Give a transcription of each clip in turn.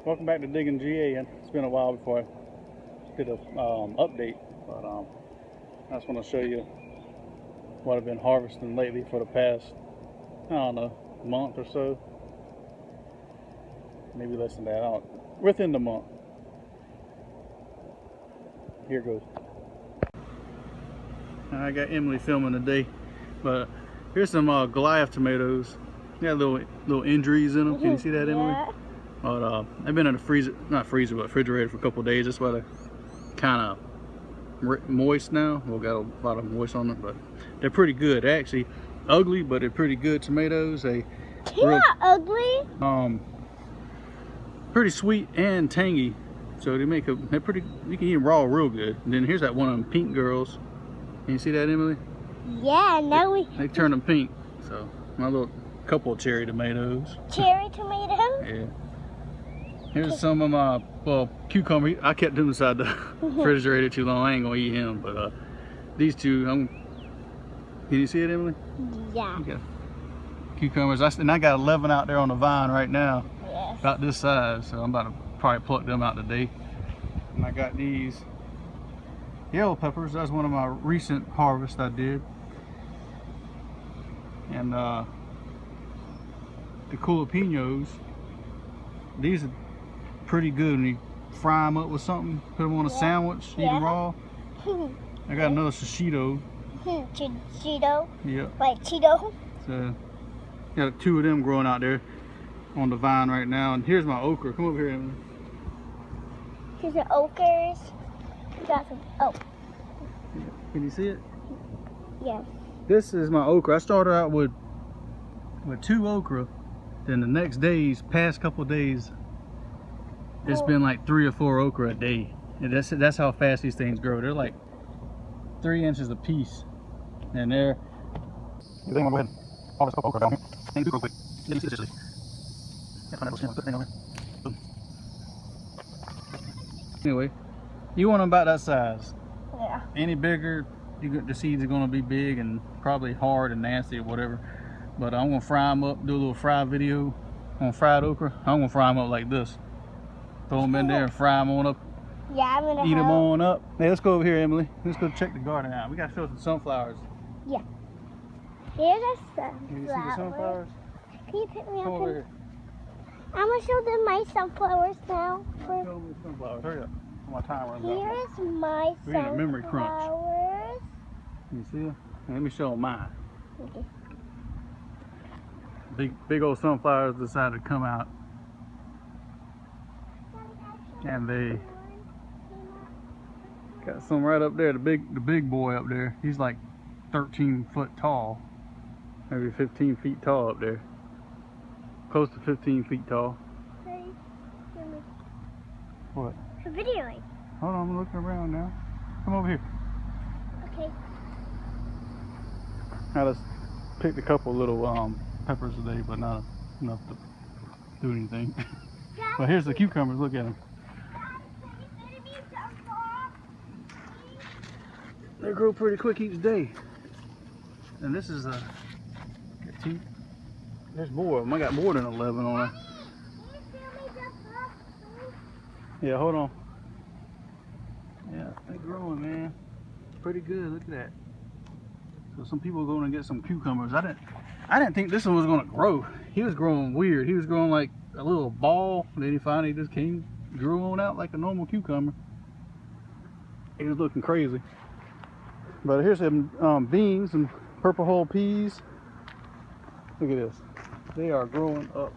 Welcome back to Digging GA. And it's been a while before I did a update, but I just want to show you what I've been harvesting lately for the past, I don't know, month or so. Maybe less than that. Within the month. Here goes. I got Emily filming today, but here's some Goliath tomatoes. They got little injuries in them. Can you see that, Emily? Yeah. But they've been in the freezer, not freezer, but refrigerator for a couple of days. That's why they're kind of moist now. Well, got a lot of moist on them, but they're pretty good. They're actually ugly, but they're pretty good tomatoes. They're not ugly. Pretty sweet and tangy. So they're pretty. You can eat them raw real good. And then here's that one of them pink girls. Can you see that, Emily? Yeah. Now they turn them pink. So my little couple of cherry tomatoes. Cherry tomatoes. Yeah. Here's some of my cucumber. I kept them inside the refrigerator too long. I ain't gonna eat him, but these two, can you see it, Emily? Yeah. Okay. Cucumbers. I got 11 out there on the vine right now. Yes. About this size, so I'm about to probably pluck them out today. And I got these yellow peppers. That's one of my recent harvests I did. And the jalapenos. These are pretty good when you fry them up with something, put them on a sandwich, eat them raw. I got another shishito. Cheeto? Yep. Like Cheeto? So, got 2 of them growing out there on the vine right now. And here's my okra. Come over here, Emily. Here's the okras. Got some, Can you see it? Yes. This is my okra. I started out with 2 okra. Then the next days, past couple of days, it's been like 3 or 4 okra a day. And that's how fast these things grow. They're like 3 inches a piece. And they're... You think I'm going to go ahead and harvest a couple okra down here? Ain't too quick. Let me see this. Anyway, you want them about that size. Yeah. Any bigger, the seeds are going to be big and probably hard and nasty or whatever. But I'm going to fry them up, do a little fry video on fried okra. I'm going to fry them up like this. Throw them in there and fry them on up. Yeah, I'm going to eat them on up. Hey, let's go over here, Emily. Let's go check the garden out. We got to show some sunflowers. Yeah. Here's a sunflower. Can you see the sunflowers? Can you pick me up? Come over here. I'm going to show them my sunflowers now. Show them the sunflowers. Hurry up. My time runs out. Here's my We need a memory crunch. sunflowers. Can you see them? Let me show them mine. Okay. Big old sunflowers decided to come out. And they got some right up there. The big boy up there. He's like 13 foot tall. Maybe 15 feet tall up there. Close to 15 feet tall. Hey, What? I'm videoing. Hold on, I'm looking around now. Come over here. Okay. I just picked a couple little peppers today, but not enough to do anything. But here's the cucumbers. Look at them. They grow pretty quick each day. And this is a... There's more of them. I got more than 11 on it. Yeah, hold on. Yeah, they're growing, man. Pretty good. Look at that. So some people are going to get some cucumbers. I didn't think this one was going to grow. He was growing weird. He was growing like a little ball. And then he finally just grew on out like a normal cucumber. He was looking crazy. But here's some beans and purple hull peas. Look at this. They are growing up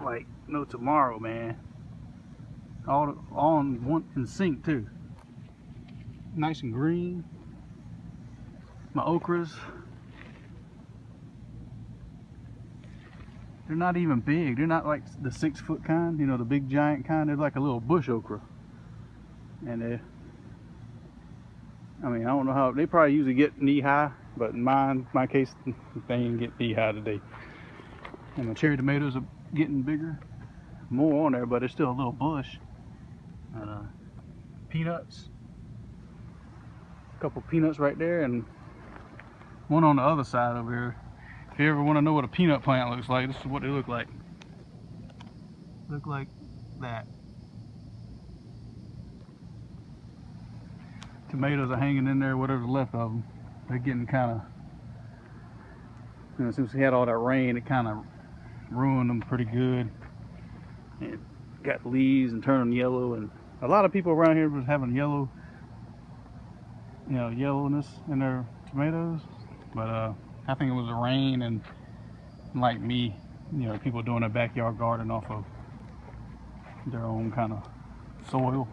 like no tomorrow, man. All in sync too. Nice and green. My okras. They're not even big. They're not like the 6-foot kind, you know, the big giant kind. They're like a little bush okra. And I mean, I don't know how, they probably usually get knee high, but in my case, they ain't get knee high today. And the cherry tomatoes are getting bigger. More on there, but it's still a little bush. Peanuts. A couple peanuts right there, and one on the other side over here. If you ever want to know what a peanut plant looks like, this is what they look like. Look like that. tomatoes are hanging in there, whatever's left of them. They're getting kind of, you know, since we had all that rain, it kind of ruined them pretty good. It got leaves and turned them yellow, and a lot of people around here was having yellowness in their tomatoes. But I think it was the rain and, like me, you know, people doing a backyard garden off of their own kind of soil,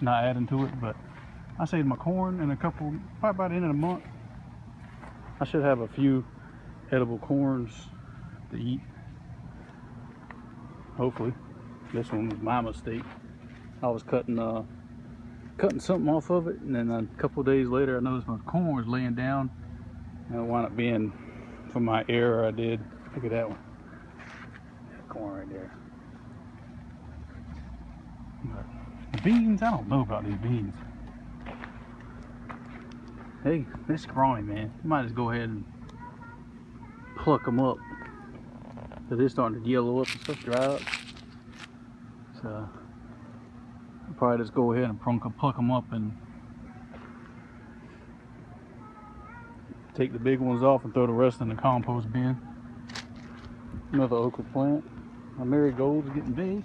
not adding to it. But I saved my corn in probably by the end of the month, I should have a few edible corns to eat. Hopefully. This one was my mistake. I was cutting something off of it, and then a couple days later I noticed my corn was laying down, and it wound up being from my error I did. Look at that one. That corn right there. But beans, I don't know about these beans. Hey, they're scrawny, man. You might just go ahead and pluck them up. So they're starting to yellow up and stuff, dry up. So I'll probably just go ahead and pluck them up and take the big ones off and throw the rest in the compost bin. Another okra plant. My marigold's getting big.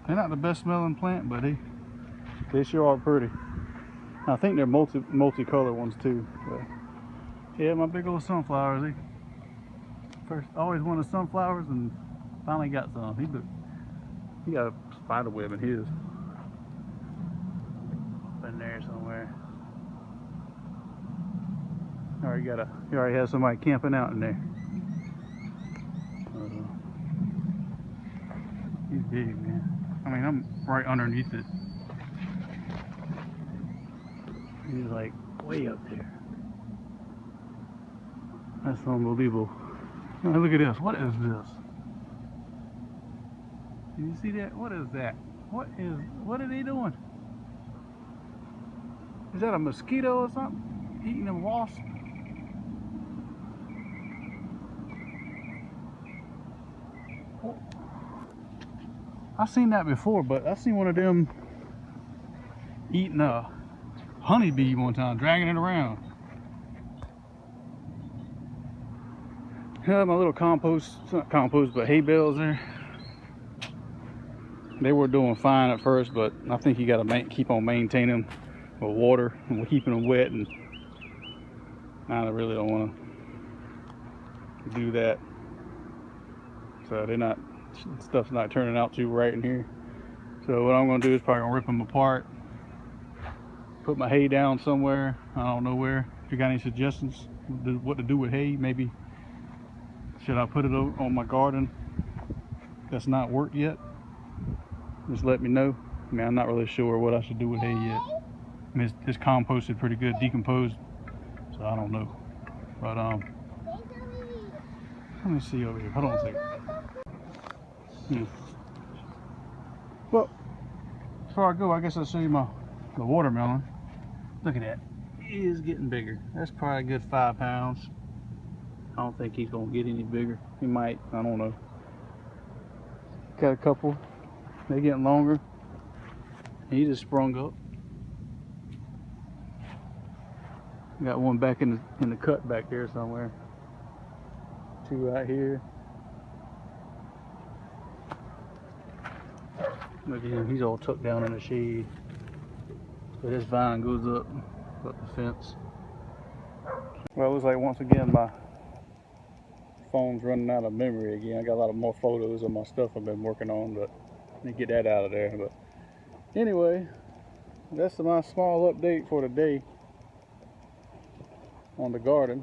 They're not the best smelling plant, but they sure are pretty. I think they're multicolored ones too. But yeah, my big old sunflowers. First, always wanted sunflowers, and finally got some. He got a spider web in his. Up in there somewhere. He already has somebody camping out in there. He's big, man. I mean, I'm right underneath it. He's like way up there. That's unbelievable. Oh, look at this. What is this? Can you see that? What is that? What are they doing? Is that a mosquito or something? Eating a wasp? Oh. I've seen that before, but I've seen one of them eating a honeybee one time, dragging it around. My little compost, it's not compost, but hay bales there. They were doing fine at first, but I think you got to keep on maintaining them with water and keeping them wet, and I really don't want to do that. So stuff's not turning out too right in here. So what I'm going to do is probably gonna rip them apart, put my hay down somewhere. I don't know where. If you got any suggestions what to do with hay, maybe should I put it on my garden that's not worked yet? Just let me know. I mean, I'm not really sure what I should do with hay yet. I mean, it's composted pretty good, decomposed, so I don't know. But let me see over here. Hold on a second. Well, before I go, I guess I'll show you the watermelon. Look at that. He is getting bigger. That's probably a good 5 pounds. I don't think he's gonna get any bigger. He might, I don't know. Got a couple. They're getting longer. He just sprung up. Got one back in the cut back there somewhere. 2 right here. Look at him, he's all tucked down in the shade. But his vine goes up the fence. Well, it looks like once again my phone's running out of memory again. I got a lot of more photos of my stuff I've been working on, but let me get that out of there. But anyway, that's my small update for today on the garden.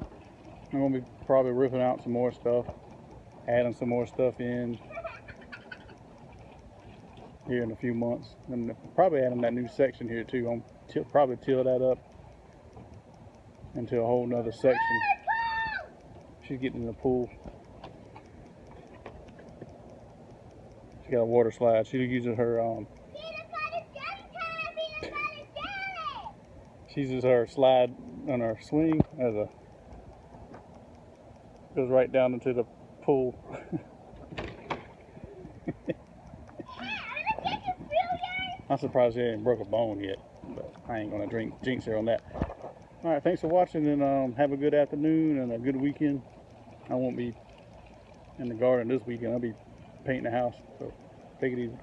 I'm gonna be probably ripping out some more stuff, adding some more stuff in here in a few months, and probably adding that new section here too. I'm probably till that up into a whole nother section. She's getting in the pool. She got a water slide. She uses her she uses her slide on her swing as a goes right down into the pool. I'm surprised he ain't broke a bone yet, but I ain't gonna jinx her on that. All right, thanks for watching, and have a good afternoon and a good weekend. I won't be in the garden this weekend. I'll be painting the house, so take it easy.